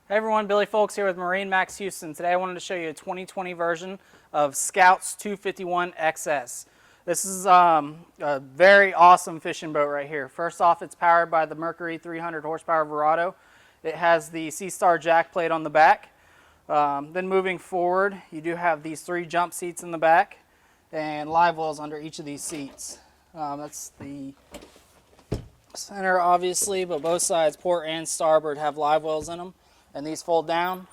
Hey everyone, Billy Folks here with MarineMax Houston. Today I wanted to show you a 2020 version of Scout's 251 XS. This is a very awesome fishing boat right here. First off, it's powered by the Mercury 300 horsepower Verado. It has the Sea Star jack plate on the back. Then moving forward, you do have these 3 jump seats in the back and live wells under each of these seats. That's the center obviously, but both sides, port and starboard, have live wells in them. And these fold down,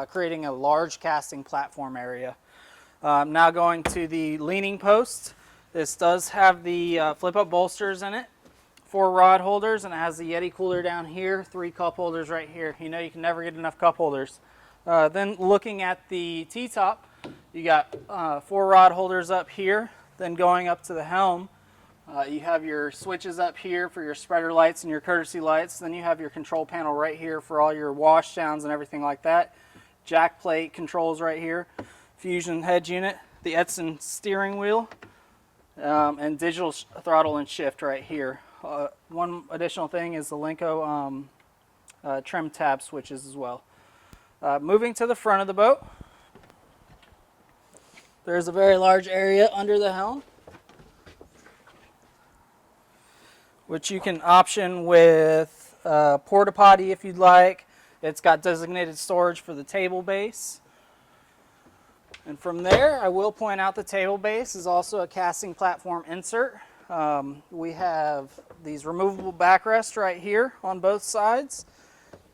creating a large casting platform area. Now going to the leaning post. This does have the flip-up bolsters in it, 4 rod holders, and it has the Yeti cooler down here, 3 cup holders right here. You know you can never get enough cup holders. Then looking at the T-top, you got 4 rod holders up here. Then going up to the helm, you have your switches up here for your spreader lights and your courtesy lights. Then you have your control panel right here for all your wash downs and everything like that. Jack plate controls right here. Fusion head unit, the Edson steering wheel, and digital throttle and shift right here. One additional thing is the Lenco trim tab switches as well. Moving to the front of the boat, there's a very large area under the helm, which you can option with porta potti if you'd like. It's got designated storage for the table base. And from there, I will point out the table base is also a casting platform insert. We have these removable backrests right here on both sides.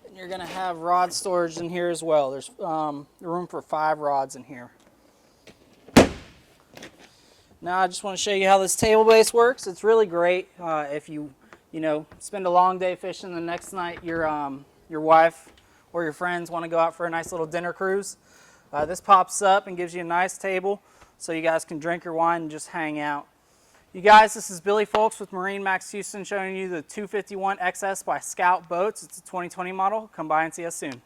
And you're going to have rod storage in here as well. There's room for 5 rods in here. Now I just want to show you how this table base works. It's really great if you spend a long day fishing. The next night your wife or your friends want to go out for a nice little dinner cruise. This pops up and gives you a nice table so you guys can drink your wine and just hang out. You guys, this is Billy Folks with MarineMax Houston showing you the 251 XS by Scout Boats. It's a 2020 model. Come by and see us soon.